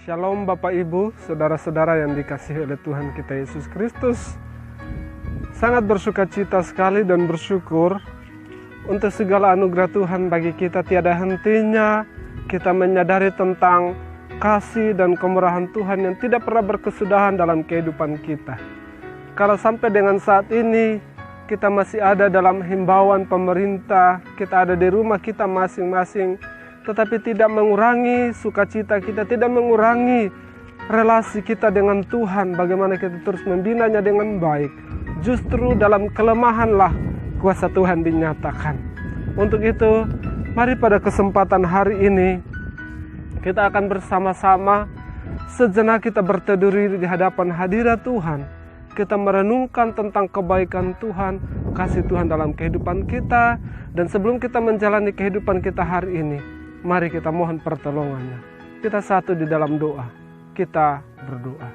Shalom Bapak Ibu, saudara-saudara yang dikasihi oleh Tuhan kita Yesus Kristus. Sangat bersuka cita sekali dan bersyukur untuk segala anugerah Tuhan bagi kita. Tiada hentinya kita menyadari tentang kasih dan kemurahan Tuhan yang tidak pernah berkesudahan dalam kehidupan kita. Kalau sampai dengan saat ini kita masih ada dalam himbauan pemerintah, kita ada di rumah kita masing-masing, tetapi tidak mengurangi sukacita kita, tidak mengurangi relasi kita dengan Tuhan, bagaimana kita terus membinanya dengan baik. Justru dalam kelemahanlah kuasa Tuhan dinyatakan. Untuk itu, mari pada kesempatan hari ini, kita akan bersama-sama sejenak kita berteduh di hadapan hadirat Tuhan. Kita merenungkan tentang kebaikan Tuhan, kasih Tuhan dalam kehidupan kita. Dan sebelum kita menjalani kehidupan kita hari ini, mari kita mohon pertolongannya. Kita satu di dalam doa. Kita berdoa.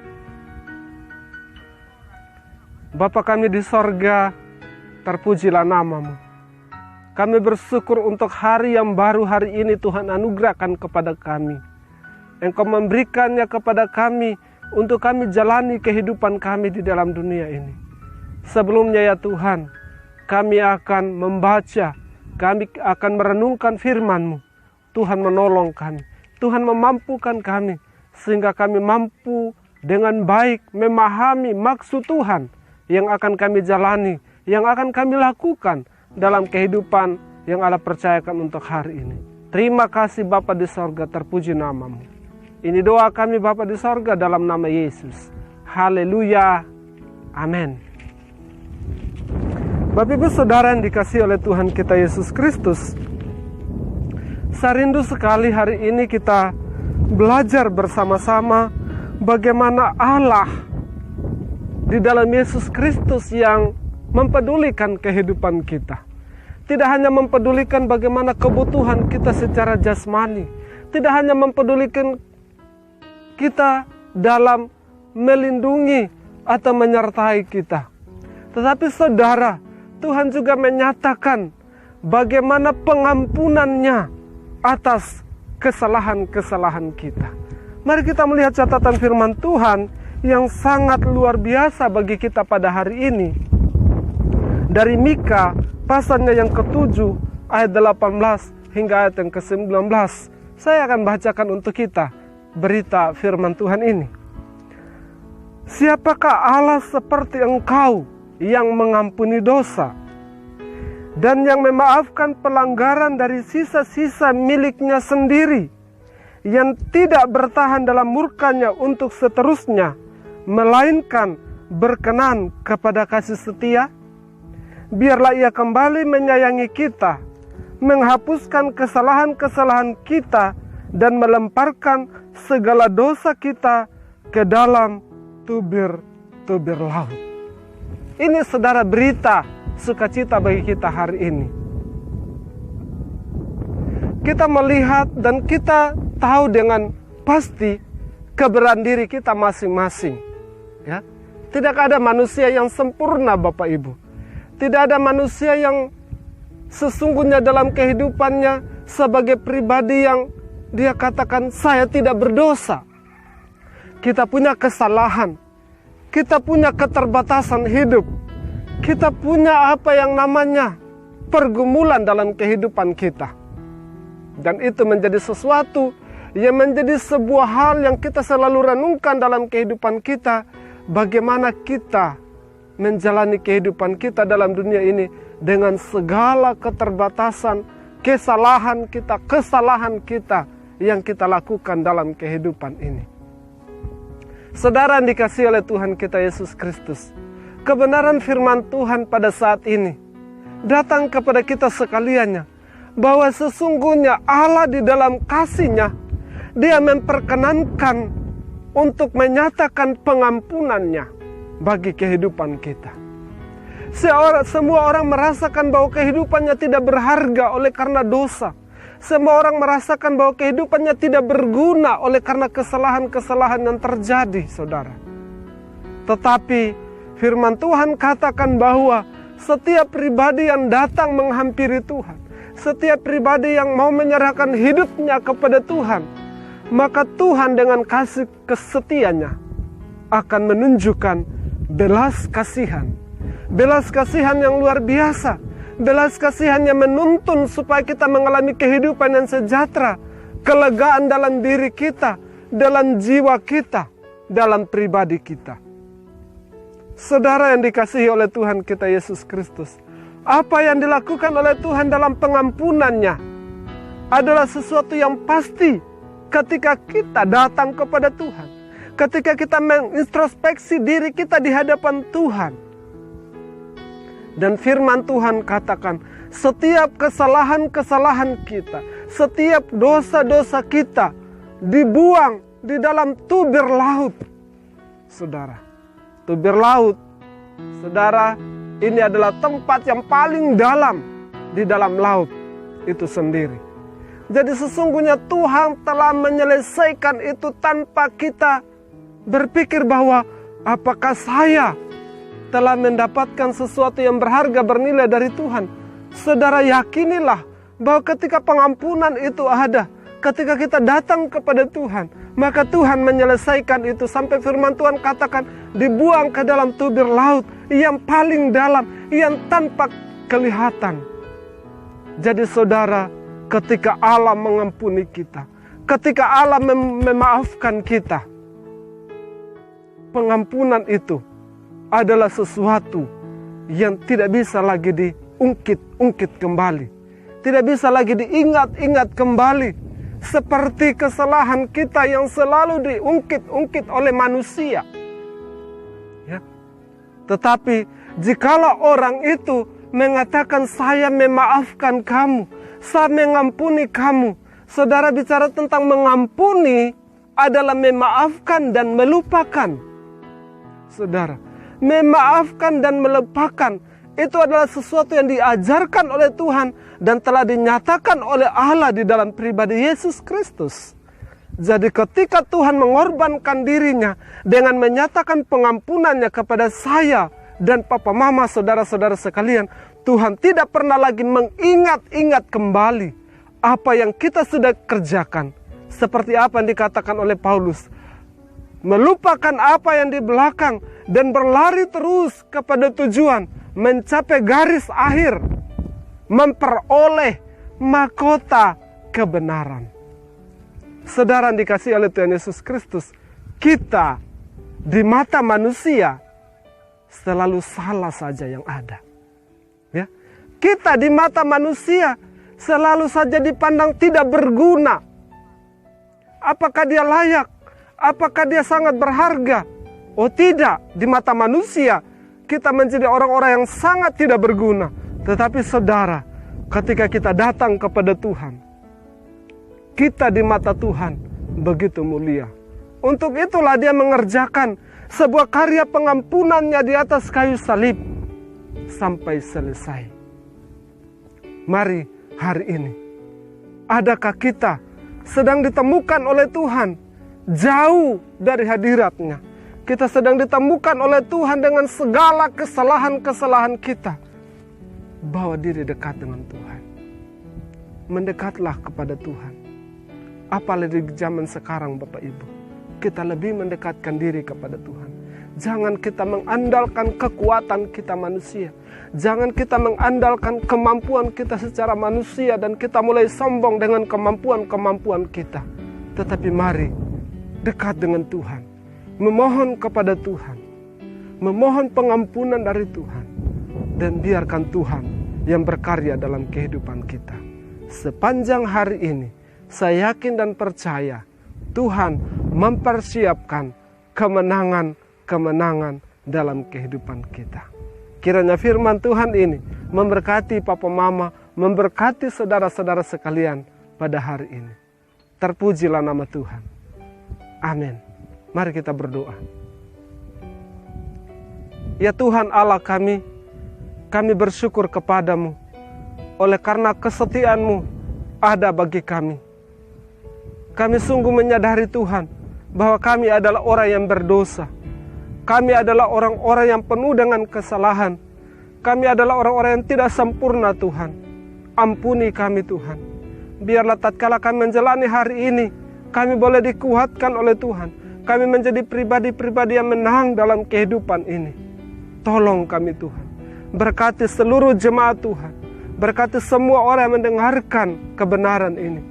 Bapa kami di sorga, terpujilah nama-Mu. Kami bersyukur untuk hari yang baru hari ini Tuhan anugerahkan kepada kami. Engkau memberikannya kepada kami untuk kami jalani kehidupan kami di dalam dunia ini. Sebelumnya ya Tuhan, kami akan membaca, kami akan merenungkan firman-Mu. Tuhan menolong kami, Tuhan memampukan kami, sehingga kami mampu dengan baik memahami maksud Tuhan yang akan kami jalani, yang akan kami lakukan dalam kehidupan yang Allah percayakan untuk hari ini. Terima kasih Bapa di sorga, terpuji nama-Mu. Ini doa kami Bapa di sorga dalam nama Yesus. Haleluya. Amin. Bapak Ibu Saudara yang dikasihi oleh Tuhan kita Yesus Kristus, saya rindu sekali hari ini kita belajar bersama-sama bagaimana Allah di dalam Yesus Kristus yang mempedulikan kehidupan kita. Tidak hanya mempedulikan bagaimana kebutuhan kita secara jasmani, tidak hanya mempedulikan kita dalam melindungi atau menyertai kita. Tetapi saudara, Tuhan juga menyatakan bagaimana pengampunannya atas kesalahan-kesalahan kita. Mari kita melihat catatan firman Tuhan yang sangat luar biasa bagi kita pada hari ini. Dari Mika pasalnya yang ke-7 ayat 18 hingga ayat yang ke-19. Saya akan bacakan untuk kita berita firman Tuhan ini. Siapakah Allah seperti engkau yang mengampuni dosa dan yang memaafkan pelanggaran dari sisa-sisa miliknya sendiri, yang tidak bertahan dalam murkanya untuk seterusnya, melainkan berkenan kepada kasih setia? Biarlah ia kembali menyayangi kita, menghapuskan kesalahan-kesalahan kita, dan melemparkan segala dosa kita ke dalam tubir-tubir laut. Ini saudara berita sukacita bagi kita hari ini. Kita melihat dan kita tahu dengan pasti keberadaan diri kita masing-masing. Ya, tidak ada manusia yang sempurna Bapak Ibu. Tidak ada manusia yang sesungguhnya dalam kehidupannya sebagai pribadi yang dia katakan saya tidak berdosa. Kita punya kesalahan. Kita punya keterbatasan hidup. Kita punya apa yang namanya pergumulan dalam kehidupan kita. Dan itu menjadi sesuatu yang menjadi sebuah hal yang kita selalu renungkan dalam kehidupan kita. Bagaimana kita menjalani kehidupan kita dalam dunia ini dengan segala keterbatasan, kesalahan kita yang kita lakukan dalam kehidupan ini. Saudara yang dikasihi oleh Tuhan kita Yesus Kristus, kebenaran firman Tuhan pada saat ini datang kepada kita sekaliannya, bahwa sesungguhnya Allah di dalam kasih-Nya, Dia memperkenankan untuk menyatakan pengampunannya bagi kehidupan kita. Semua orang merasakan bahwa kehidupannya tidak berharga oleh karena dosa. Semua orang merasakan bahwa kehidupannya tidak berguna oleh karena kesalahan-kesalahan yang terjadi, saudara. Tetapi firman Tuhan katakan bahwa setiap pribadi yang datang menghampiri Tuhan, setiap pribadi yang mau menyerahkan hidupnya kepada Tuhan, maka Tuhan dengan kasih kesetianya akan menunjukkan belas kasihan. Belas kasihan yang luar biasa. Belas kasihan yang menuntun supaya kita mengalami kehidupan yang sejahtera, kelegaan dalam diri kita, dalam jiwa kita, dalam pribadi kita. Saudara yang dikasihi oleh Tuhan kita Yesus Kristus, apa yang dilakukan oleh Tuhan dalam pengampunannya adalah sesuatu yang pasti ketika kita datang kepada Tuhan. Ketika kita mengintrospeksi diri kita di hadapan Tuhan. Dan firman Tuhan katakan, setiap kesalahan-kesalahan kita, setiap dosa-dosa kita dibuang di dalam tubir laut. Saudara, tubir laut, saudara, ini adalah tempat yang paling dalam di dalam laut itu sendiri. Jadi sesungguhnya Tuhan telah menyelesaikan itu tanpa kita berpikir bahwa apakah saya telah mendapatkan sesuatu yang berharga bernilai dari Tuhan. Saudara, yakinilah bahwa ketika pengampunan itu ada, ketika kita datang kepada Tuhan, maka Tuhan menyelesaikan itu sampai firman Tuhan katakan dibuang ke dalam tubir laut yang paling dalam, yang tanpa kelihatan. Jadi saudara, ketika Allah mengampuni kita, ketika Allah memaafkan kita, pengampunan itu adalah sesuatu yang tidak bisa lagi diungkit-ungkit kembali. Tidak bisa lagi diingat-ingat kembali. Seperti kesalahan kita yang selalu diungkit-ungkit oleh manusia. Ya. Tetapi jikalau orang itu mengatakan saya memaafkan kamu, saya mengampuni kamu. Saudara, bicara tentang mengampuni adalah memaafkan dan melupakan. Saudara, memaafkan dan melupakan itu adalah sesuatu yang diajarkan oleh Tuhan dan telah dinyatakan oleh Allah di dalam pribadi Yesus Kristus. Jadi ketika Tuhan mengorbankan dirinya dengan menyatakan pengampunannya kepada saya dan papa mama saudara-saudara sekalian, Tuhan tidak pernah lagi mengingat-ingat kembali apa yang kita sudah kerjakan. Seperti apa yang dikatakan oleh Paulus, melupakan apa yang di belakang dan berlari terus kepada tujuan, mencapai garis akhir, memperoleh mahkota kebenaran. Saudara yang dikasihi oleh Tuhan Yesus Kristus, kita di mata manusia selalu salah saja yang ada. Ya, kita di mata manusia selalu saja dipandang tidak berguna. Apakah dia layak? Apakah dia sangat berharga? Oh tidak, di mata manusia kita menjadi orang-orang yang sangat tidak berguna. Tetapi saudara, ketika kita datang kepada Tuhan, kita di mata Tuhan begitu mulia. Untuk itulah dia mengerjakan sebuah karya pengampunannya di atas kayu salib sampai selesai. Mari hari ini, adakah kita sedang ditemukan oleh Tuhan jauh dari hadiratnya? Kita sedang ditemukan oleh Tuhan dengan segala kesalahan-kesalahan kita. Bawa diri dekat dengan Tuhan. Mendekatlah kepada Tuhan. Apalagi di zaman sekarang Bapak Ibu, kita lebih mendekatkan diri kepada Tuhan. Jangan kita mengandalkan kekuatan kita manusia. Jangan kita mengandalkan kemampuan kita secara manusia dan kita mulai sombong dengan kemampuan-kemampuan kita. Tetapi mari dekat dengan Tuhan. Memohon kepada Tuhan. Memohon pengampunan dari Tuhan. Dan biarkan Tuhan yang berkarya dalam kehidupan kita. Sepanjang hari ini, saya yakin dan percaya Tuhan mempersiapkan kemenangan-kemenangan dalam kehidupan kita. Kiranya firman Tuhan ini memberkati papa mama, memberkati saudara-saudara sekalian pada hari ini. Terpujilah nama Tuhan. Amin. Mari kita berdoa. Ya Tuhan Allah kami bersyukur kepadamu oleh karena kesetiaan-Mu ada bagi kami. Kami sungguh menyadari Tuhan bahwa kami adalah orang yang berdosa. Kami adalah orang-orang yang penuh dengan kesalahan. Kami adalah orang-orang yang tidak sempurna Tuhan. Ampuni kami Tuhan. Biarlah tatkala kami menjalani hari ini, Kami boleh dikuatkan oleh Tuhan. Kami menjadi pribadi-pribadi yang menang dalam kehidupan ini. Tolong kami Tuhan. Berkati seluruh jemaat Tuhan. Berkati semua orang yang mendengarkan kebenaran ini.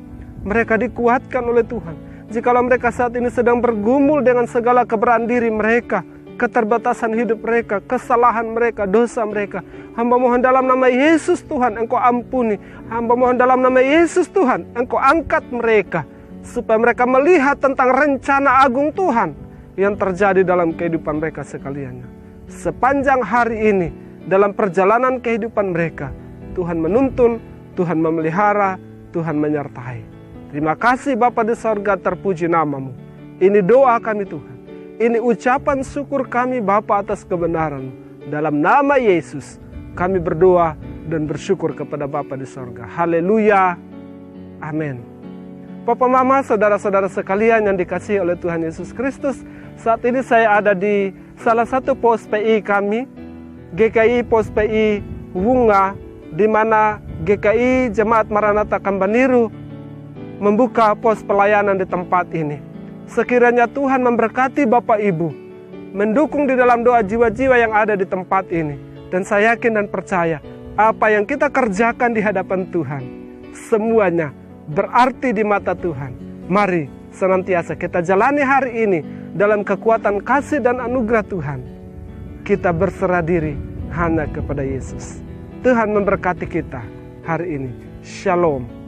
Mereka dikuatkan oleh Tuhan. Jikalau mereka saat ini sedang bergumul dengan segala keberanian diri mereka, keterbatasan hidup mereka, kesalahan mereka, dosa mereka, hamba mohon dalam nama Yesus Tuhan, Engkau ampuni. Hamba mohon dalam nama Yesus Tuhan, Engkau angkat mereka, supaya mereka melihat tentang rencana agung Tuhan yang terjadi dalam kehidupan mereka sekalian. Sepanjang hari ini, dalam perjalanan kehidupan mereka, Tuhan menuntun, Tuhan memelihara, Tuhan menyertai. Terima kasih Bapa di sorga, terpuji namamu. Ini doa kami Tuhan. Ini ucapan syukur kami Bapa atas kebenaran. Dalam nama Yesus kami berdoa dan bersyukur kepada Bapa di sorga. Haleluya. Amin. Papa Mama, saudara-saudara sekalian yang dikasihi oleh Tuhan Yesus Kristus, saat ini saya ada di salah satu pos PI kami, GKI Pos PI Wunga, di mana GKI Jemaat Maranatha Kambaniru membuka pos pelayanan di tempat ini. Sekiranya Tuhan memberkati Bapak Ibu, mendukung di dalam doa jiwa-jiwa yang ada di tempat ini. Dan saya yakin dan percaya, apa yang kita kerjakan di hadapan Tuhan, semuanya berarti di mata Tuhan. Mari senantiasa kita jalani hari ini dalam kekuatan kasih dan anugerah Tuhan. Kita berserah diri hanya kepada Yesus. Tuhan memberkati kita hari ini. Shalom.